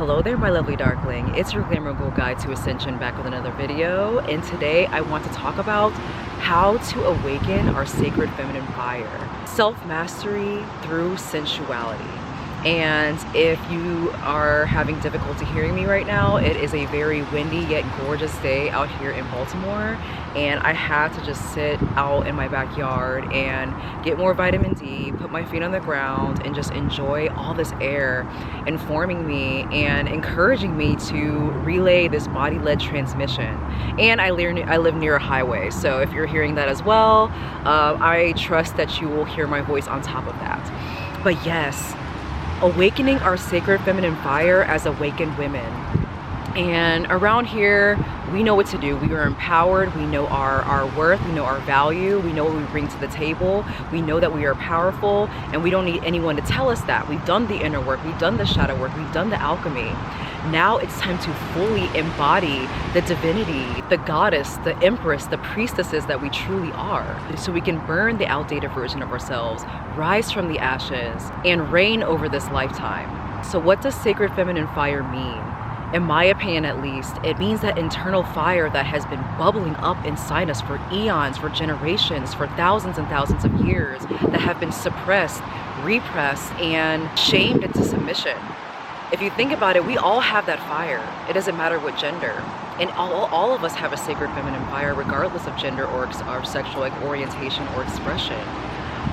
Hello there, my lovely darkling. It's your Glamour Goal Guide to Ascension back with another video, and today I want to talk about how to awaken our sacred feminine fire. Self-mastery through sensuality. And if you are having difficulty hearing me right now, it is a very windy yet gorgeous day out here in Baltimore, and I had to just sit out in my backyard and get more vitamin D, put my feet on the ground, and just enjoy all this air informing me and encouraging me to relay this body-led transmission. And I live near a highway, so if you're hearing that as well, I trust that you will hear my voice on top of that. But yes, awakening our sacred feminine fire as awakened women. And around here, we know what to do. We are empowered. We know our worth. We know our value. We know what we bring to the table. We know that we are powerful, and we don't need anyone to tell us that. We've done the inner work. We've done the shadow work. We've done the alchemy. Now it's time to fully embody the divinity, the goddess, the empress, the priestesses that we truly are, so we can burn the outdated version of ourselves, rise from the ashes, and reign over this lifetime. So what does sacred feminine fire mean? In my opinion, at least, it means that internal fire that has been bubbling up inside us for eons, for generations, for thousands and thousands of years, that have been suppressed, repressed, and shamed into submission. If you think about it, we all have that fire. It doesn't matter what gender. And all of us have a sacred feminine fire, regardless of gender or sexual orientation or expression.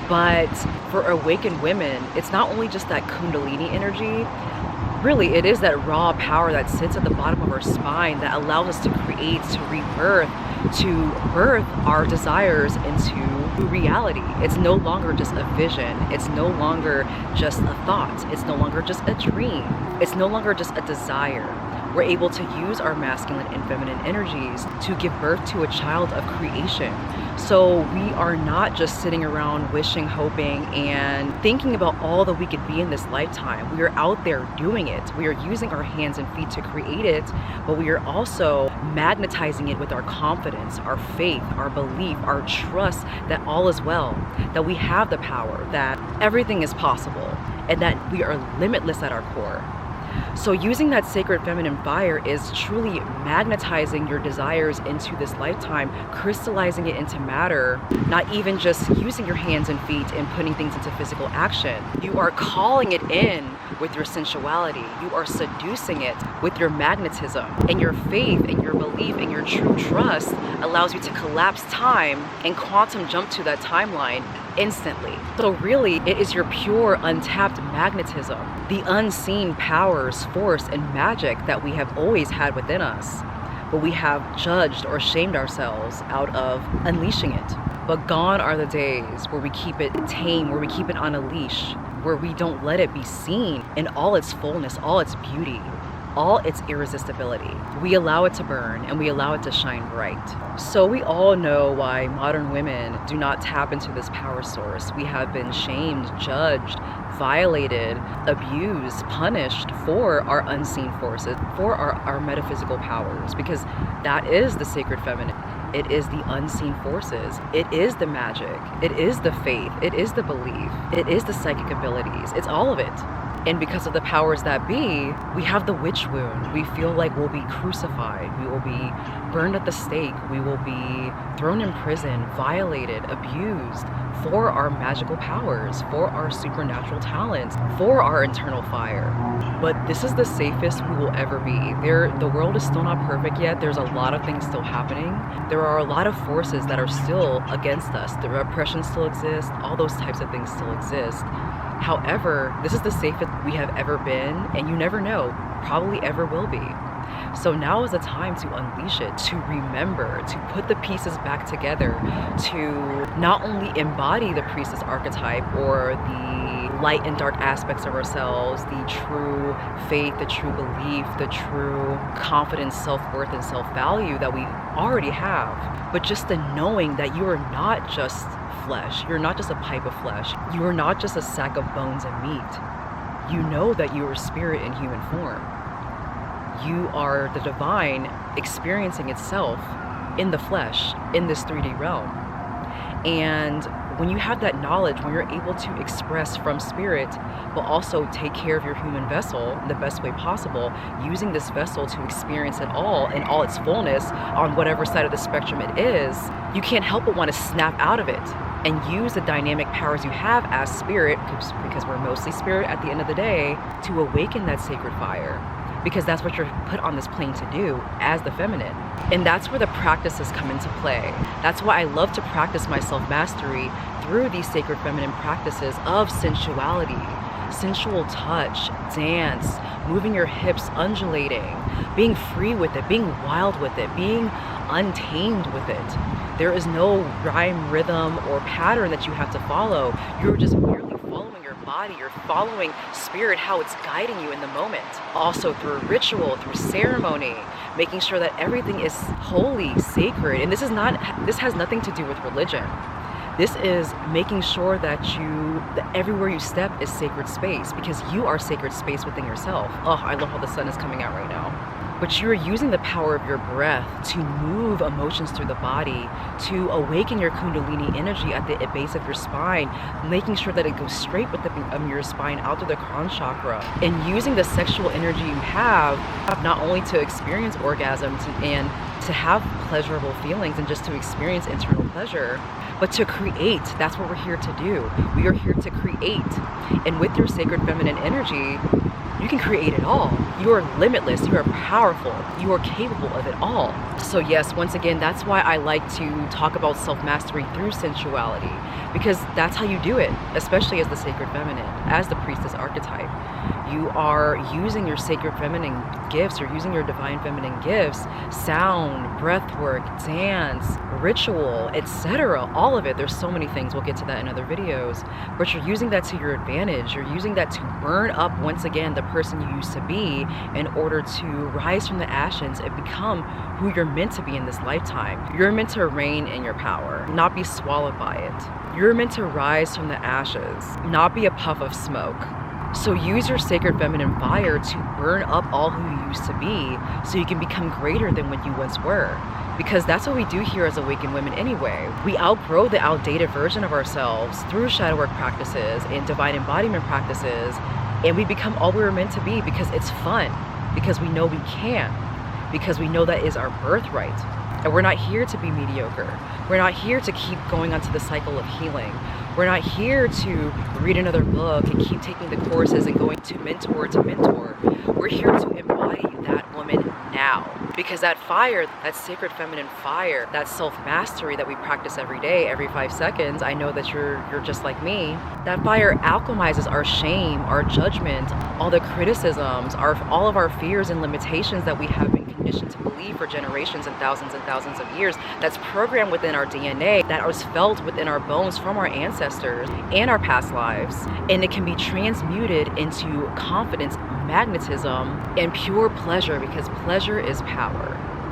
But for awakened women, it's not only just that kundalini energy. Really, it is that raw power that sits at the bottom of our spine that allows us to create, to rebirth, to birth our desires into reality. It's no longer just a vision. It's no longer just a thought. It's no longer just a dream. It's no longer just a desire. We're able to use our masculine and feminine energies to give birth to a child of creation. So we are not just sitting around wishing, hoping, and thinking about all that we could be in this lifetime. We are out there doing it. We are using our hands and feet to create it, but we are also magnetizing it with our confidence, our faith, our belief, our trust that all is well, that we have the power, that everything is possible, and that we are limitless at our core. So using that sacred feminine fire is truly magnetizing your desires into this lifetime, crystallizing it into matter, not even just using your hands and feet and putting things into physical action. You are calling it in with your sensuality. You are seducing it with your magnetism, and your faith and your belief and your true trust allows you to collapse time and quantum jump to that timeline instantly. So really, it is your pure, untapped magnetism, the unseen powers, force, and magic that we have always had within us, but we have judged or shamed ourselves out of unleashing it. But gone are the days where we keep it tame, where we keep it on a leash, where we don't let it be seen in all its fullness, all its beauty, all its irresistibility. We allow it to burn, and we allow it to shine bright. So we all know why modern women do not tap into this power source. We have been shamed, judged, violated, abused, punished for our unseen forces, for our metaphysical powers, because that is the sacred feminine. It is the unseen forces. It is the magic. It is the faith. It is the belief. It is the psychic abilities. It's all of it. And because of the powers that be, we have the witch wound. We feel like we'll be crucified. We will be burned at the stake. We will be thrown in prison, violated, abused for our magical powers, for our supernatural talents, for our internal fire. But this is the safest we will ever be. The world is still not perfect yet. There's a lot of things still happening. There are a lot of forces that are still against us. The repression still exists. All those types of things still exist. However, this is the safest we have ever been, and you never know, probably ever will be. So now is the time to unleash it, to remember, to put the pieces back together, to not only embody the priestess archetype or the light and dark aspects of ourselves, the true faith, the true belief, the true confidence, self-worth, and self-value that we already have, but just the knowing that you are not just flesh. You're not just a pipe of flesh. You are not just a sack of bones and meat. You know that you are spirit in human form. You are the divine experiencing itself in the flesh, in this 3D realm. And when you have that knowledge, when you're able to express from spirit, but also take care of your human vessel in the best way possible, using this vessel to experience it all in all its fullness on whatever side of the spectrum it is, you can't help but want to snap out of it and use the dynamic powers you have as spirit, because we're mostly spirit at the end of the day, to awaken that sacred fire. Because that's what you're put on this plane to do as the feminine. And that's where the practices come into play. That's why I love to practice my self-mastery through these sacred feminine practices of sensuality, sensual touch, dance, moving your hips, undulating, being free with it, being wild with it, being untamed with it. There is no rhyme, rhythm, or pattern that you have to follow. You're just merely following your body. You're following spirit, how it's guiding you in the moment. Also through ritual, through ceremony, making sure that everything is holy, sacred. And this has nothing to do with religion. This is making sure that everywhere you step is sacred space, because you are sacred space within yourself. Oh, I love how the sun is coming out right now. But you're using the power of your breath to move emotions through the body, to awaken your Kundalini energy at the base of your spine, making sure that it goes straight with your spine out to the crown chakra, and using the sexual energy you have not only to experience orgasms and to have pleasurable feelings and just to experience internal pleasure, but to create. That's what we're here to do. We are here to create. And with your sacred feminine energy, you can create it all. You are limitless, you are powerful, you are capable of it all. So yes, once again, that's why I like to talk about self-mastery through sensuality, because that's how you do it, especially as the sacred feminine, as the priestess archetype. You are using your sacred feminine gifts, you're using your divine feminine gifts, sound, breath work, dance, ritual, etc. All of it. There's so many things. We'll get to that in other videos. But you're using that to your advantage. You're using that to burn up, once again, the person you used to be in order to rise from the ashes and become who you're meant to be in this lifetime. You're meant to reign in your power, not be swallowed by it. You're meant to rise from the ashes, not be a puff of smoke. So use your sacred feminine fire to burn up all who you used to be so you can become greater than what you once were. Because that's what we do here as Awakened women anyway. We outgrow the outdated version of ourselves through shadow work practices and divine embodiment practices, and we become all we were meant to be, because it's fun, because we know we can, because we know that is our birthright. And we're not here to be mediocre. We're not here to keep going onto the cycle of healing. We're not here to read another book and keep taking the courses and going to mentor. We're here to embody that woman now. Because that fire, that sacred feminine fire, that self-mastery that we practice every day, every 5 seconds, I know that you're just like me, that fire alchemizes our shame, our judgment, all the criticisms, all of our fears and limitations that we have been conditioned to believe for generations and thousands of years. That's programmed within our DNA, that was felt within our bones from our ancestors and our past lives. And it can be transmuted into confidence, magnetism, and pure pleasure, because pleasure is power.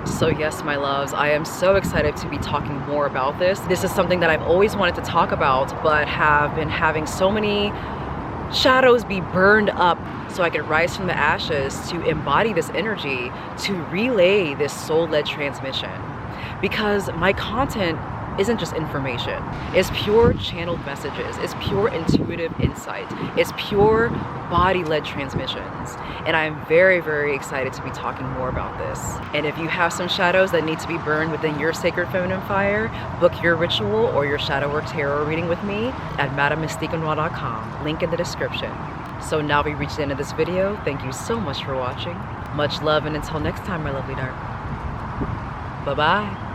So yes, my loves, I am so excited to be talking more about this. This is something that I've always wanted to talk about, but have been having so many shadows be burned up so I could rise from the ashes to embody this energy, to relay this soul-led transmission. Because my content isn't just information. It's pure channeled messages. It's pure intuitive insight. It's pure body-led transmissions. And I'm very, very excited to be talking more about this. And if you have some shadows that need to be burned within your sacred feminine fire, book your ritual or your shadow work tarot reading with me at madamemystiquenoir.com. Link in the description. So now we reached the end of this video. Thank you so much for watching. Much love, and until next time, my lovely dark. Bye-bye.